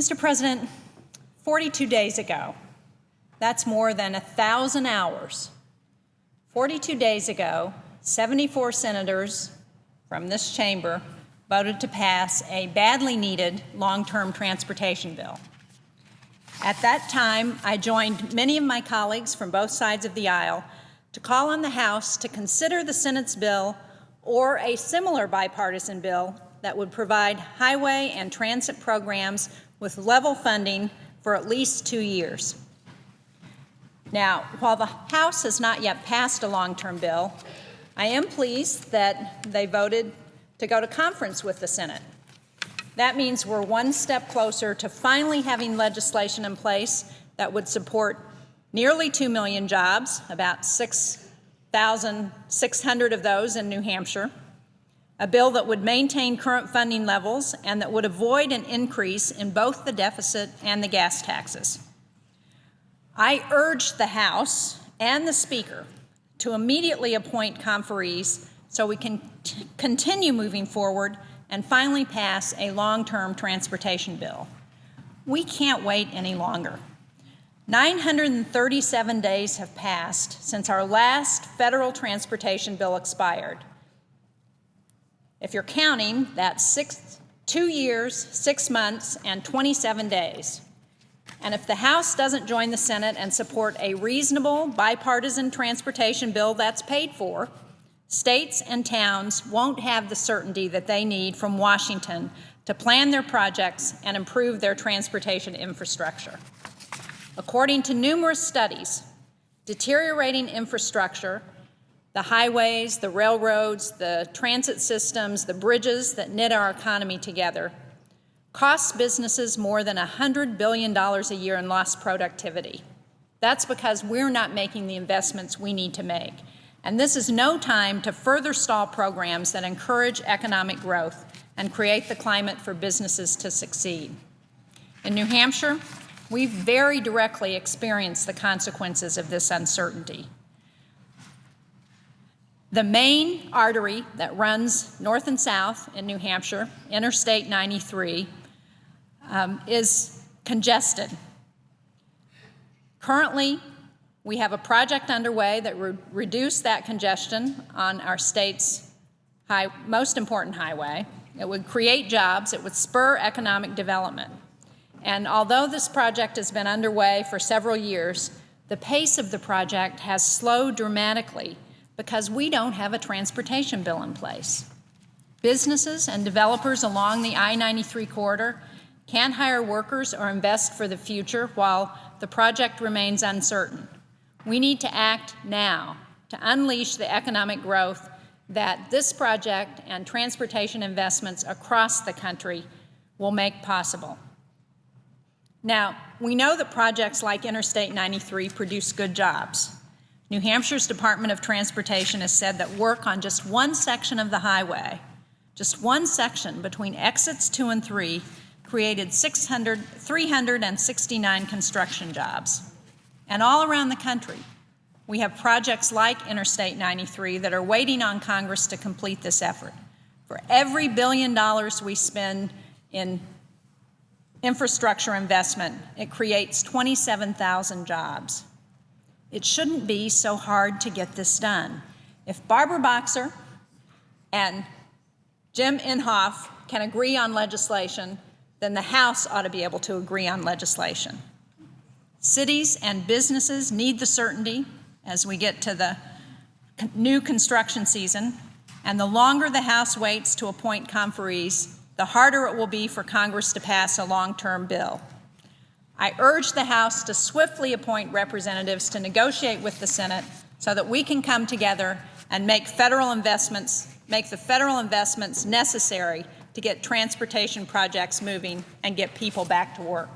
Mr. President, 42 days ago, that's more than 1,000 hours. 42 days ago, 74 senators from this chamber voted to pass a badly needed long-term transportation bill. At that time, I joined many of my colleagues from both sides of the aisle to call on the House to consider the Senate's bill or a similar bipartisan bill that would provide highway and transit programs with level funding for at least 2 years. Now, while the House has not yet passed a long-term bill, I am pleased that they voted to go to conference with the Senate. That means we're one step closer to finally having legislation in place that would support nearly 2 million jobs, about 6,600 of those in New Hampshire, a bill that would maintain current funding levels and that would avoid an increase in both the deficit and the gas taxes. I urge the House and the Speaker to immediately appoint conferees so we can continue moving forward and finally pass a long-term transportation bill. We can't wait any longer. 937 days have passed since our last federal transportation bill expired. If you're counting, that's 2 years, 6 months, and 27 days. And if the House doesn't join the Senate and support a reasonable bipartisan transportation bill that's paid for, states and towns won't have the certainty that they need from Washington to plan their projects and improve their transportation infrastructure. According to numerous studies, deteriorating infrastructure, the highways, the railroads, the transit systems, the bridges that knit our economy together, costs businesses more than $100 billion a year in lost productivity. That's because we're not making the investments we need to make. And this is no time to further stall programs that encourage economic growth and create the climate for businesses to succeed. In New Hampshire, we've very directly experienced the consequences of this uncertainty. The main artery that runs north and south in New Hampshire, Interstate 93, is congested. Currently, we have a project underway that would reduce that congestion on our state's most important highway. It would create jobs. It would spur economic development. And although this project has been underway for several years, the pace of the project has slowed dramatically because we don't have a transportation bill in place. Businesses and developers along the I-93 corridor can't hire workers or invest for the future while the project remains uncertain. We need to act now to unleash the economic growth that this project and transportation investments across the country will make possible. Now, we know that projects like Interstate 93 produce good jobs. New Hampshire's Department of Transportation has said that work on just one section of the highway, just one section between exits 2 and 3, created 369 construction jobs. And all around the country, we have projects like Interstate 93 that are waiting on Congress to complete this effort. For every $1 billion we spend in infrastructure investment, it creates 27,000 jobs. It shouldn't be so hard to get this done. If Barbara Boxer and Jim Inhofe can agree on legislation, then the House ought to be able to agree on legislation. Cities and businesses need the certainty as we get to the new construction season, and the longer the House waits to appoint conferees, the harder it will be for Congress to pass a long-term bill. I urge the House to swiftly appoint representatives to negotiate with the Senate so that we can come together and make the federal investments necessary to get transportation projects moving and get people back to work.